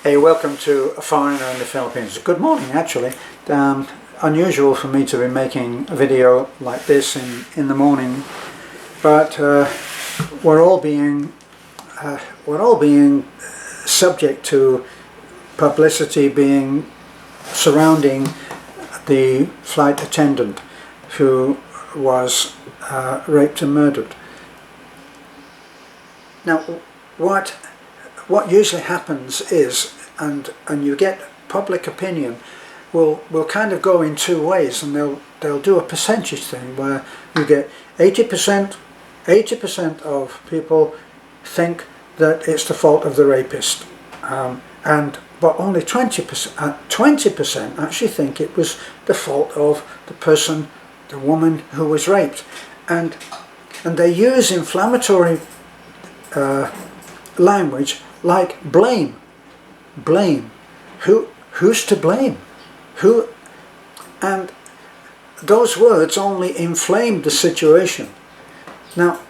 Hey, welcome to A Foreigner in the Philippines. Good morning, actually. Unusual for me to be making a video like this in the morning, but we're all being subject to publicity being surrounding the flight attendant who was raped and murdered. Now, what usually happens is, and you get public opinion will kind of go in two ways, and they'll do a percentage thing where you get 80% of people think that it's the fault of the rapist, but only 20% actually think it was the fault of the woman who was raped, and they use inflammatory language like blame. Who's to blame? Who? And those words only inflamed the situation. Now,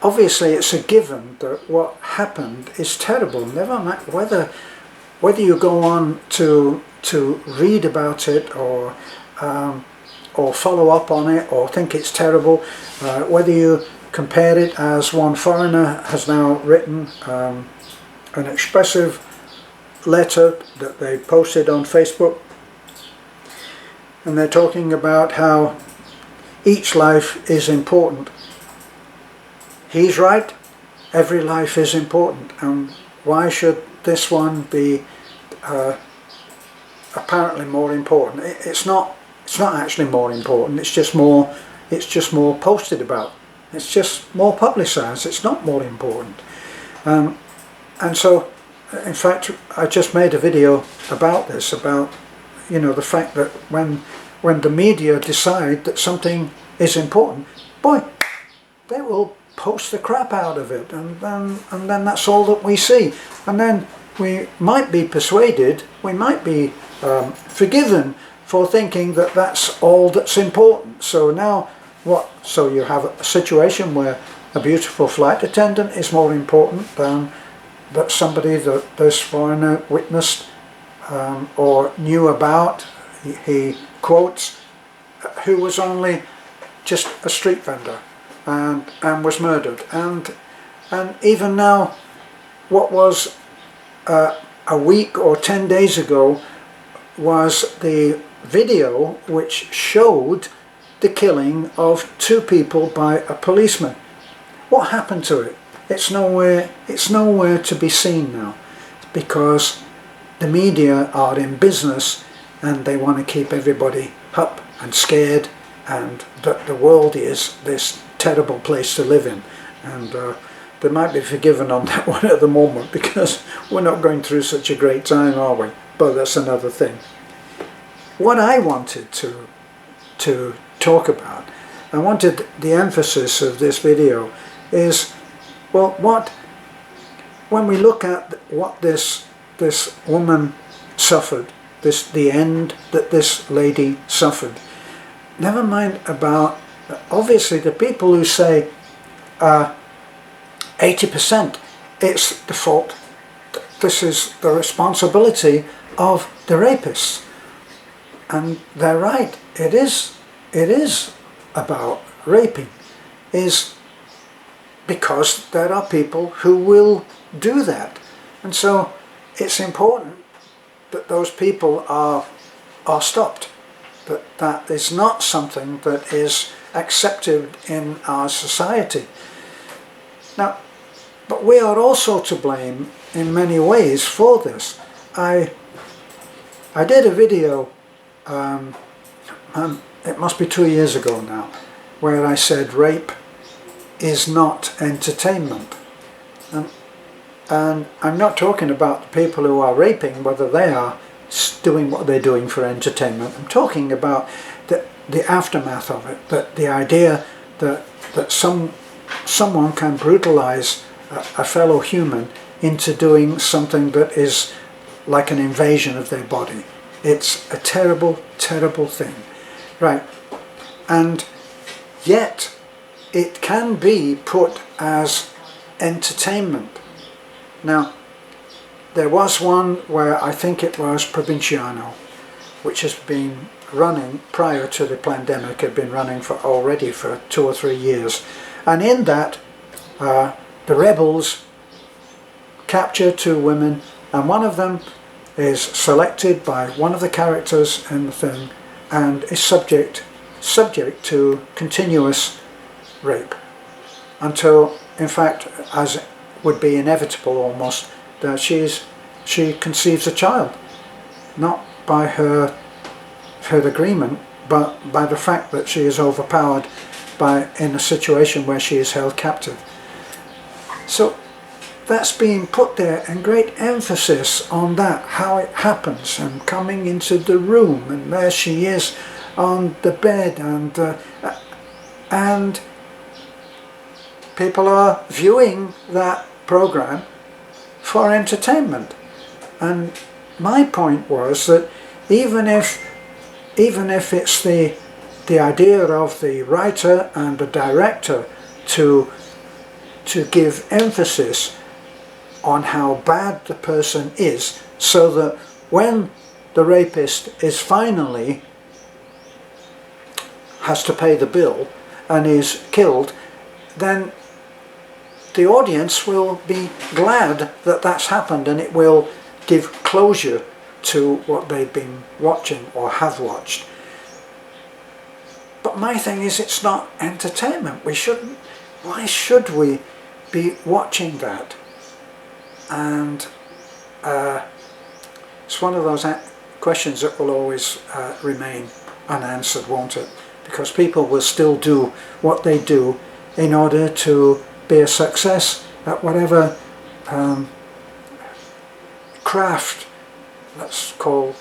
obviously, it's a given that what happened is terrible. Never mind whether you go on to read about it or follow up on it or think it's terrible, whether you compare it, as one foreigner has now written, an expressive letter that they posted on Facebook, and they're talking about how each life is important. He's right, every life is important, and why should this one be apparently more important? It's not actually more important, it's just more posted about. It's just more publicised. It's not more important. And so, in fact, I just made a video about this, about the fact that when the media decide that something is important, boy, they will post the crap out of it, and then that's all that we see. And then we might be persuaded, we might be forgiven for thinking that that's all that's important. So now what? So you have a situation where a beautiful flight attendant is more important than that somebody that this foreigner witnessed or knew about, he quotes, who was only just a street vendor and was murdered. And even now, what was a week or 10 days ago was the video which showed the killing of 2 people by a policeman. What happened to it? It's nowhere to be seen now, because the media are in business and they want to keep everybody up and scared, and that the world is this terrible place to live in. And they might be forgiven on that one at the moment, because we're not going through such a great time, are we? But that's another thing. What I wanted to talk about, I wanted the emphasis of this video is, well, when we look at what this woman suffered, the end that this lady suffered, never mind about, obviously, the people who say 80%, it's the fault, this is the responsibility of the rapists. And they're right, it is about raping, is because there are people who will do that. And so it's important that those people are stopped, that is not something that is accepted in our society. Now, but we are also to blame in many ways for this. I did a video, it must be 2 years ago now, where I said rape is not entertainment. And I'm not talking about the people who are raping, whether they are doing what they're doing for entertainment. I'm talking about the aftermath of it, that the idea that someone can brutalize a fellow human into doing something that is like an invasion of their body. It's a terrible, terrible thing. Right. And yet it can be put as entertainment. Now, there was one where I think it was Provinciano, which has been running prior to the pandemic, had been running already for 2 or 3 years. And in that, the rebels capture 2 women, and one of them is selected by one of the characters in the thing and is subject to continuous rape until, in fact, as would be inevitable almost, that she conceives a child, not by her agreement, but by the fact that she is overpowered in a situation where she is held captive. So that's being put there, and great emphasis on that, how it happens, and coming into the room, and there she is on the bed, and people are viewing that program for entertainment. And my point was that even if it's the idea of the writer and the director to give emphasis on how bad the person is, so that when the rapist is finally has to pay the bill and is killed, then the audience will be glad that that's happened, and it will give closure to what they've been watching or have watched. But my thing is, it's not entertainment. Why should we be watching that? And it's one of those questions that will always remain unanswered, won't it? Because people will still do what they do in order to be a success at whatever craft, let's call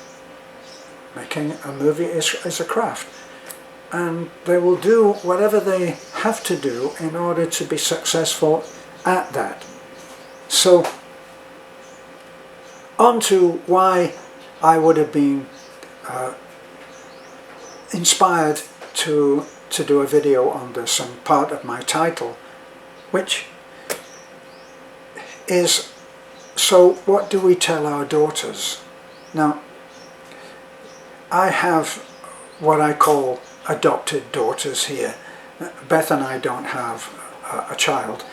making a movie is a craft. And they will do whatever they have to do in order to be successful at that. So, on to why I would have been inspired to do a video on this, and part of my title, which is, so what do we tell our daughters? Now, I have what I call adopted daughters here. Beth and I don't have a child,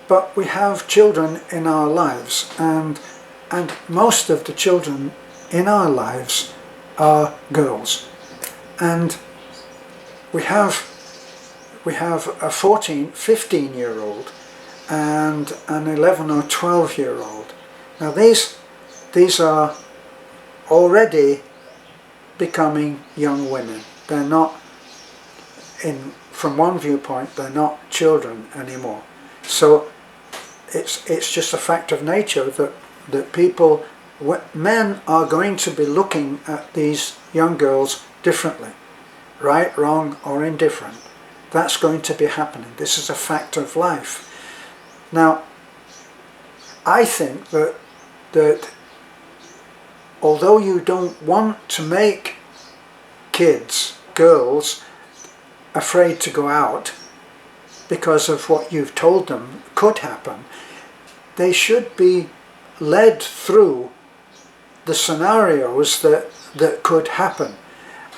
but we have children in our lives, and most of the children in our lives are girls. And we have a 15-year-old and an 11 or 12-year-old. Now these are already becoming young women. They're not, from one viewpoint, they're not children anymore. So it's just a fact of nature that men are going to be looking at these young girls differently. Right, wrong, or indifferent. That's going to be happening. This is a fact of life. Now, I think that although you don't want to make kids, girls, afraid to go out because of what you've told them could happen, they should be led through the scenarios that could happen.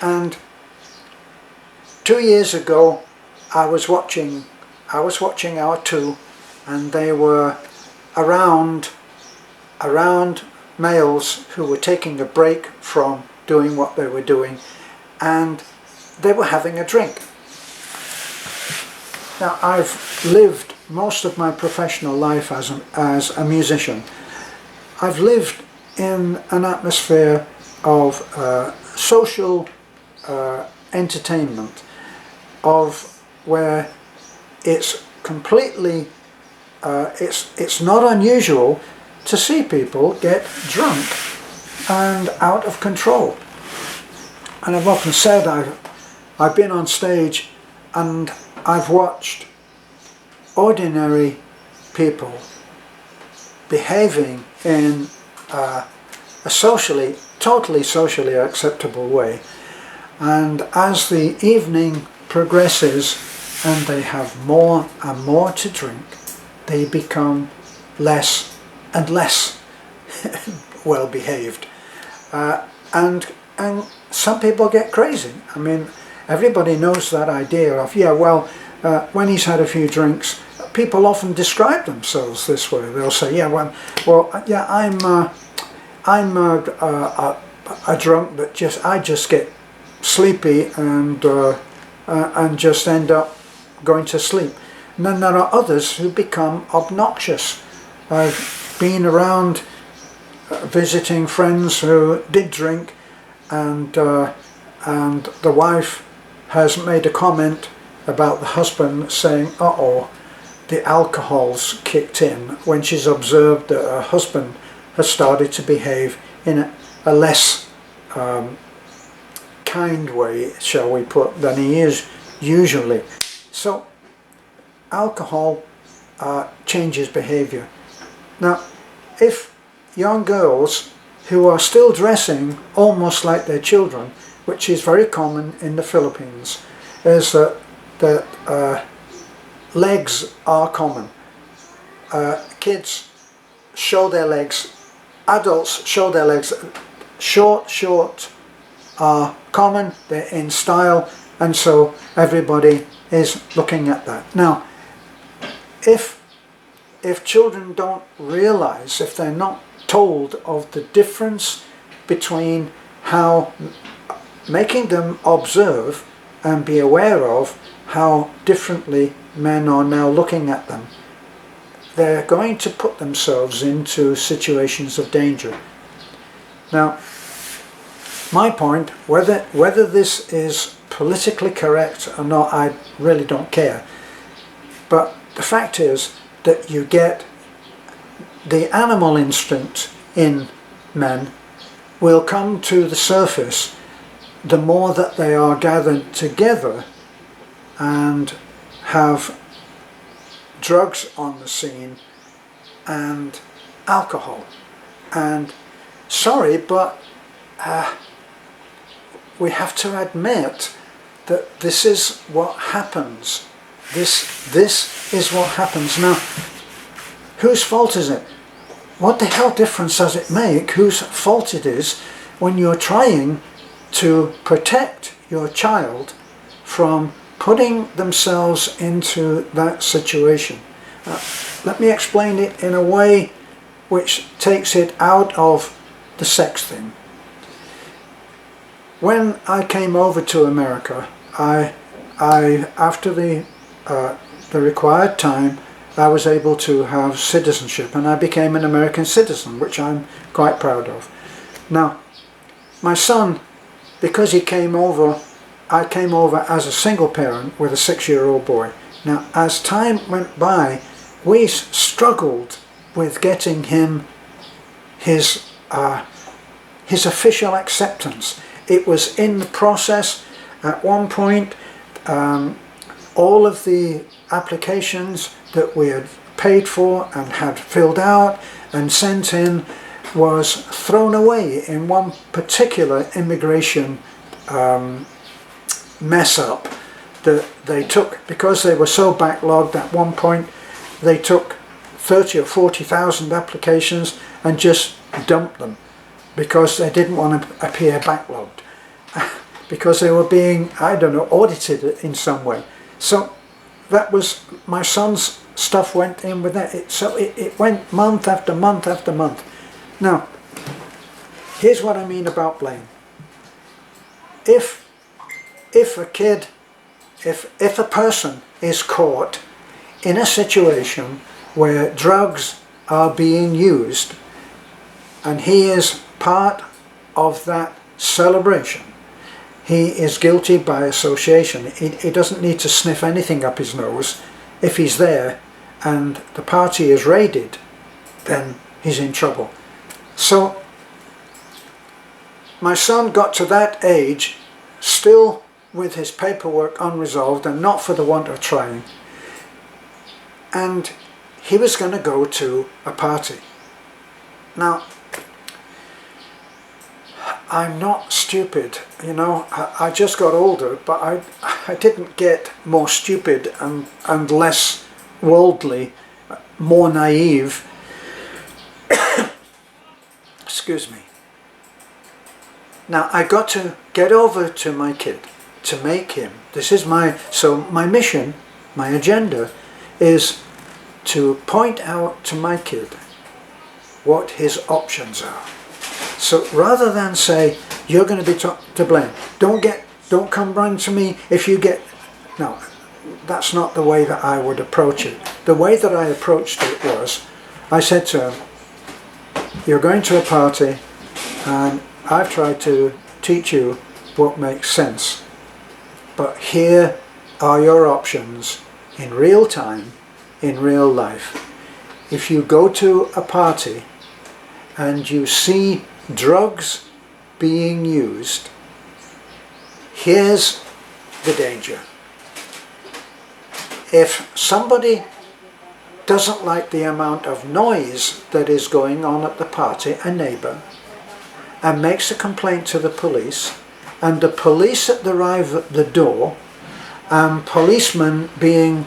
And 2 years ago, I was watching our 2, and they were around males who were taking a break from doing what they were doing, and they were having a drink. Now, I've lived most of my professional life as a musician. I've lived in an atmosphere of social entertainment, of where it's completely, it's not unusual to see people get drunk and out of control. And I've often said I've been on stage and I've watched ordinary people behaving in a totally socially acceptable way, and as the evening progresses and they have more and more to drink, they become less and less well behaved. And some people get crazy. I mean, everybody knows that idea of, yeah, well, when he's had a few drinks, people often describe themselves this way. They'll say, yeah, well, yeah, I'm a drunk that I just get sleepy and just end up going to sleep. And then there are others who become obnoxious. I've been around visiting friends who did drink, and the wife has made a comment about the husband, saying, uh-oh, the alcohol's kicked in, when she's observed that her husband has started to behave in a less kind way, shall we put, than he is usually. So alcohol changes behaviour. Now, if young girls who are still dressing almost like their children, which is very common in the Philippines, is that legs are common. Kids show their legs, adults show their legs. Short are common, they're in style, and so everybody is looking at that. Now, if children don't realize, if they're not told of the difference between how, making them observe and be aware of how differently men are now looking at them, they're going to put themselves into situations of danger. Now, my point, whether this is politically correct or not, I really don't care. But the fact is that you get the animal instinct in men will come to the surface the more that they are gathered together and have drugs on the scene and alcohol. And sorry, but we have to admit that this is what happens. This is what happens. Now, whose fault is it? What the hell difference does it make whose fault it is when you're trying to protect your child from putting themselves into that situation? Let me explain it in a way which takes it out of the sex thing. When I came over to America, I after the required time, I was able to have citizenship, and I became an American citizen, which I'm quite proud of. Now, my son, because he came over, I came over as a single parent with a 6-year-old boy. Now, as time went by, we struggled with getting him his official acceptance. It was in the process. At one point, all of the applications that we had paid for and had filled out and sent in was thrown away in one particular immigration mess up that they took, because they were so backlogged. At one point they took 30 or 40,000 applications and just dumped them because they didn't want to appear backlogged, because they were being, I don't know, audited in some way. So that was, my son's stuff went in with that. So it went month after month after month. Now, here's what I mean about blame. If a kid, if a person is caught in a situation where drugs are being used and he is part of that celebration, he is guilty by association. He doesn't need to sniff anything up his nose. If he's there and the party is raided, then he's in trouble. So my son got to that age still with his paperwork unresolved, and not for the want of trying, and he was going to go to a party. Now, I'm not stupid, you know. I just got older, but I didn't get more stupid and less worldly, more naive excuse me. Now I got to get over to my kid to make him, this is my mission, my agenda is to point out to my kid what his options are. So rather than say, you're going to be to blame, don't come round to me if you get, no, that's not the way that I would approach it. The way that I approached it was, I said to him, you're going to a party and I've tried to teach you what makes sense, but here are your options in real time, in real life. If you go to a party and you see drugs being used, here's the danger. If somebody doesn't like the amount of noise that is going on at the party, a neighbour, and makes a complaint to the police, and the police arrive at the door, policemen being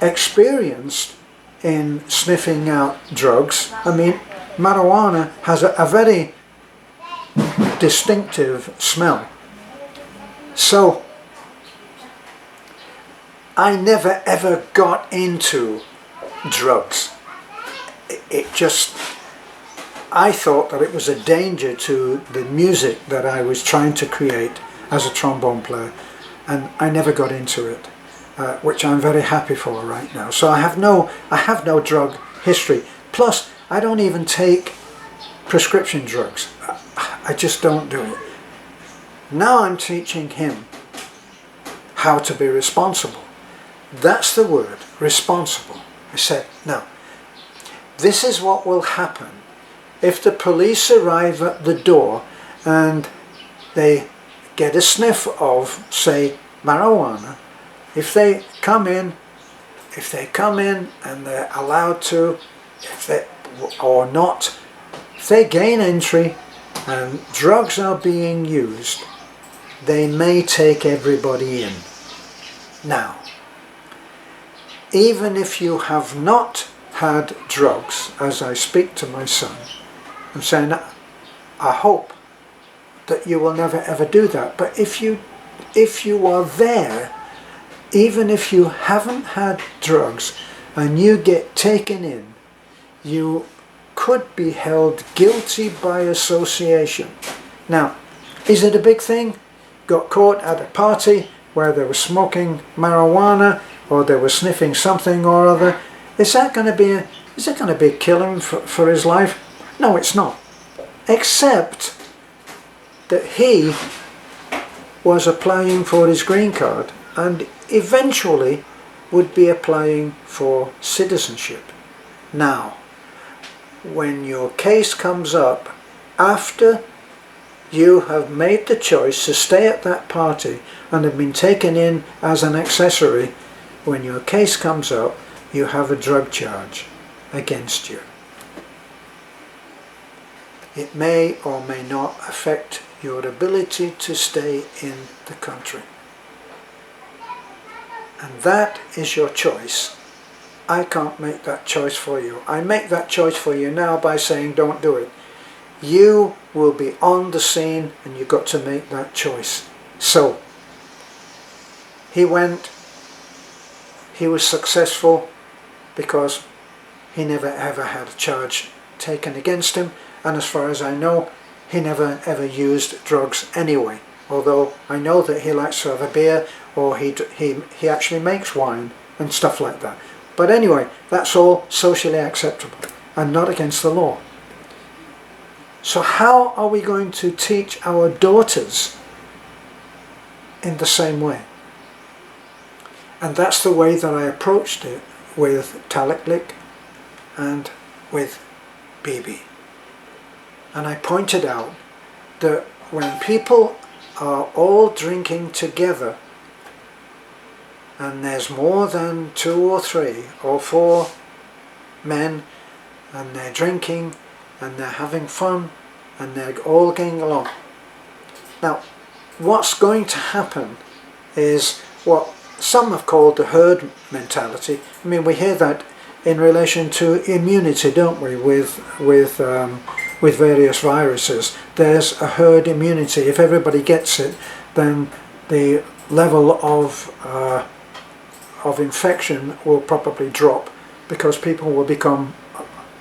experienced in sniffing out drugs. I mean, marijuana has a very distinctive smell. So I never ever got into drugs. I thought that it was a danger to the music that I was trying to create as a trombone player, and I never got into it, which I'm very happy for right now. So I have no drug history. Plus, I don't even take prescription drugs. I just don't do it. Now I'm teaching him how to be responsible. That's the word, responsible. I said, now, this is what will happen if the police arrive at the door and they get a sniff of, say, marijuana. If they come in and they're allowed to, or not, if they gain entry and drugs are being used, they may take everybody in. Now, even if you have not had drugs, as I speak to my son, I'm saying, I hope that you will never ever do that. But if you are there, even if you haven't had drugs and you get taken in, you could be held guilty by association. Now, is it a big thing? Got caught at a party where they were smoking marijuana or they were sniffing something or other. Is it going to be a killer for his life? No, it's not. Except that he was applying for his green card and eventually would be applying for citizenship. Now, when your case comes up after you have made the choice to stay at that party and have been taken in as an accessory, when your case comes up, you have a drug charge against you. It may or may not affect your ability to stay in the country. And that is your choice. I can't make that choice for you. I make that choice for you now by saying don't do it. You will be on the scene and you've got to make that choice. So, he went, he was successful because he never ever had a charge taken against him, and as far as I know, he never ever used drugs anyway. Although I know that he likes to have a beer, or he actually makes wine and stuff like that. But anyway, that's all socially acceptable and not against the law. So how are we going to teach our daughters in the same way? And that's the way that I approached it with Taliklik and with Bibi. And I pointed out that when people are all drinking together, and there's more than 2 or 3 or 4 men, and they're drinking and they're having fun and they're all getting along. Now, what's going to happen is what some have called the herd mentality. I mean, we hear that in relation to immunity, don't we, with with various viruses. There's a herd immunity. If everybody gets it, then the level of infection will probably drop, because people will become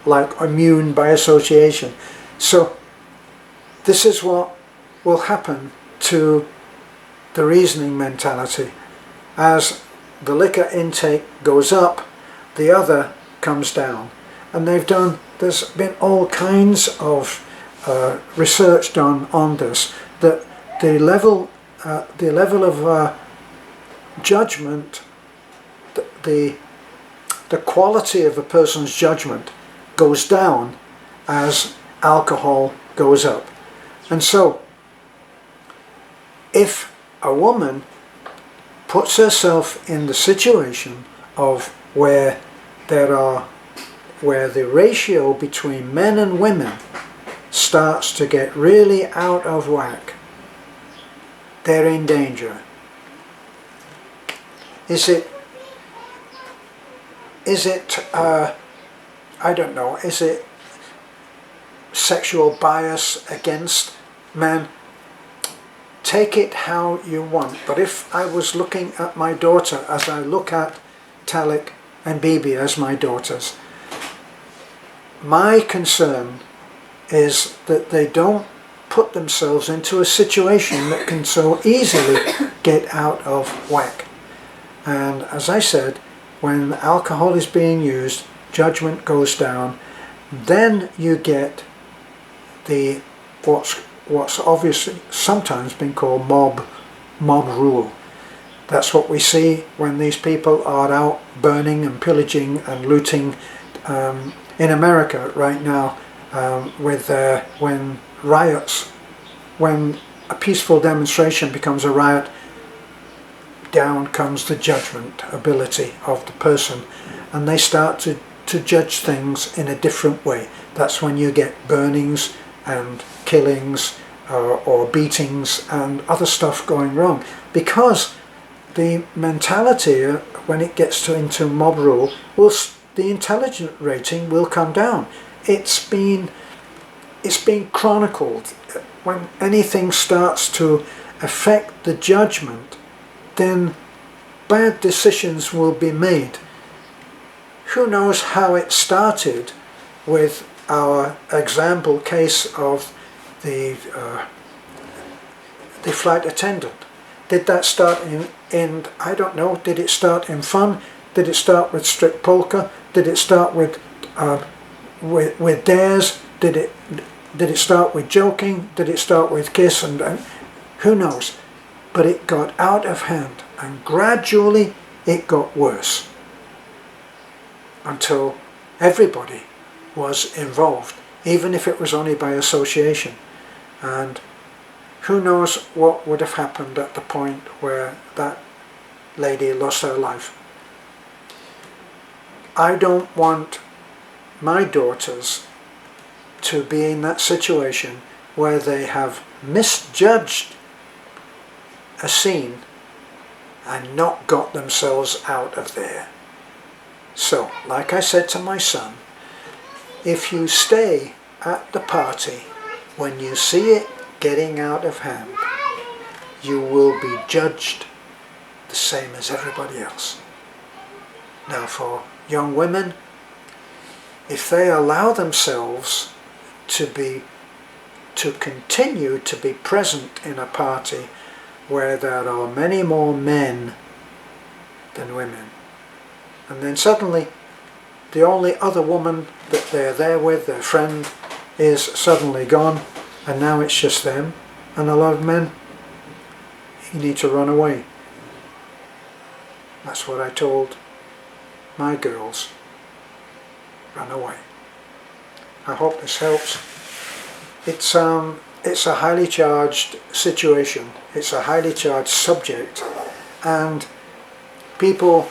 like immune by association. So this is what will happen to the reasoning mentality. As the liquor intake goes up, the other comes down. And there's been all kinds of research done on this, that the level of judgment, the quality of a person's judgment goes down as alcohol goes up. And so if a woman puts herself in the situation of where the ratio between men and women starts to get really out of whack, they're in danger. Is it I don't know, is it sexual bias against men? Take it how you want, but if I was looking at my daughter as I look at Talik and Bibi as my daughters, my concern is that they don't put themselves into a situation that can so easily get out of whack. And as I said, when alcohol is being used, judgment goes down. Then you get the what's obviously sometimes been called mob rule. That's what we see when these people are out burning and pillaging and looting. In America right now, when riots, when a peaceful demonstration becomes a riot, down comes the judgment ability of the person, and they start to judge things in a different way. That's when you get burnings and killings or beatings and other stuff going wrong, because the mentality, when it gets into mob rule, the intelligence rating will come down. It's been chronicled. When anything starts to affect the judgment, then bad decisions will be made. Who knows how it started with our example case of the flight attendant. Did that start in I don't know, did it start in fun? Did it start with strict polka? Did it start with dares? Did it start with joking? Did it start with kiss? And who knows? But it got out of hand, and gradually it got worse until everybody was involved, even if it was only by association. And who knows what would have happened at the point where that lady lost her life. I don't want my daughters to be in that situation where they have misjudged a scene and not got themselves out of there. So, like I said to my son, if you stay at the party when you see it getting out of hand, you will be judged the same as everybody else. Now, for young women, if they allow themselves to continue to be present in a party where there are many more men than women, and then suddenly the only other woman that they're there with, their friend, is suddenly gone, and now it's just them and a lot of men, you need to run away. That's what I told my girls. Run away. I hope this helps. It's a highly charged situation. It's a highly charged subject, and people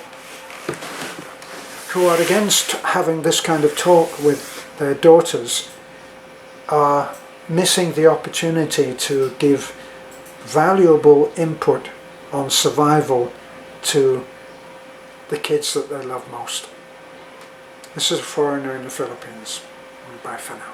who are against having this kind of talk with their daughters are missing the opportunity to give valuable input on survival to the kids that they love most. This is a foreigner in the Philippines. Bye for now.